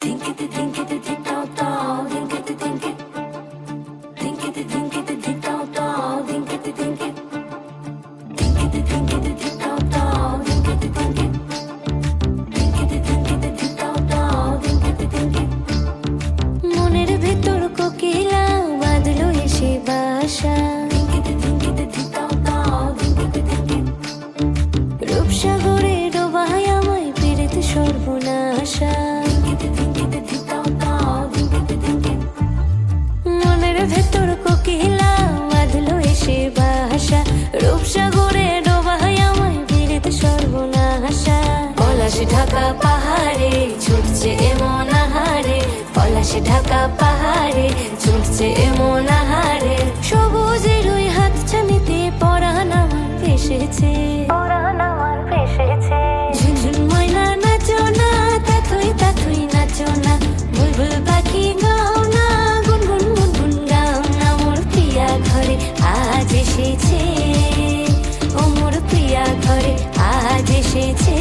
মনের ভেতর কোকিলা বাঁধলো এসে বাসা, রূপসাগরে ডোবায় আমায় পেরেতে সর্বনাশা। মনের ভেতর কোকিলা বাঁধলো এসে বাসা, রূপসাগরে ডোবায় আমায় পেরেতে সর্বনাশা। পলাশ ঢাকা পাহাড়ে ছুটছে এমন আহারে, পলাশ ঢাকা পাহাড়ে ছুটছে এমন আহারে। সবুজের ওই হাত ছানিতে পরাণ আমার ভেসেছে, ঝুনঝুন ময়না নাচো না, তাথুই তাথুই নাচো না, বুলবুল পাখি গাও না, গুনগুন গুনগুন গাও না। মোর প্রিয়া ঘরে আজ এসেছে, ও মোর প্রিয়া ঘরে আজ এসেছে।